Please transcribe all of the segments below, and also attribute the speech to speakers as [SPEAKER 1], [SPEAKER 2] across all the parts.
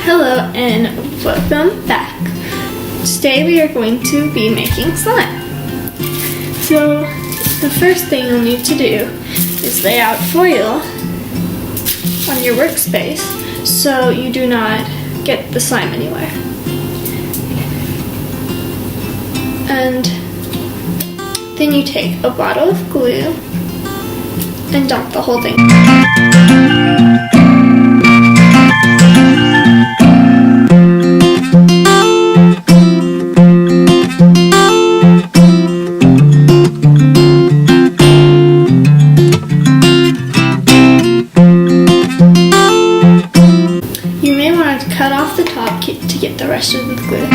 [SPEAKER 1] Hello and welcome back. Today we are going to be making slime. So the first thing you'll need to do is lay out foil on your workspace so you do not get the slime anywhere. And then you take a bottle of glue and dump the whole thing. You may want to cut off the top to get the rest of the glue.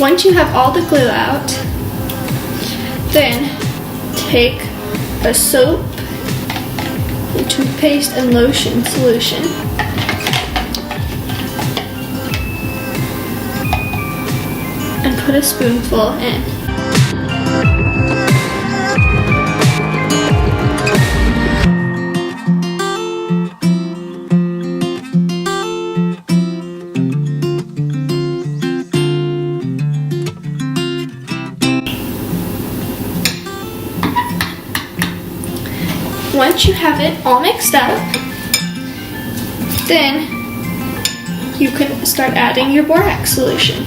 [SPEAKER 1] Once you have all the glue out, then take a soap, a toothpaste, and lotion solution and put a spoonful in. Once you have it all mixed up, then you can start adding your borax solution.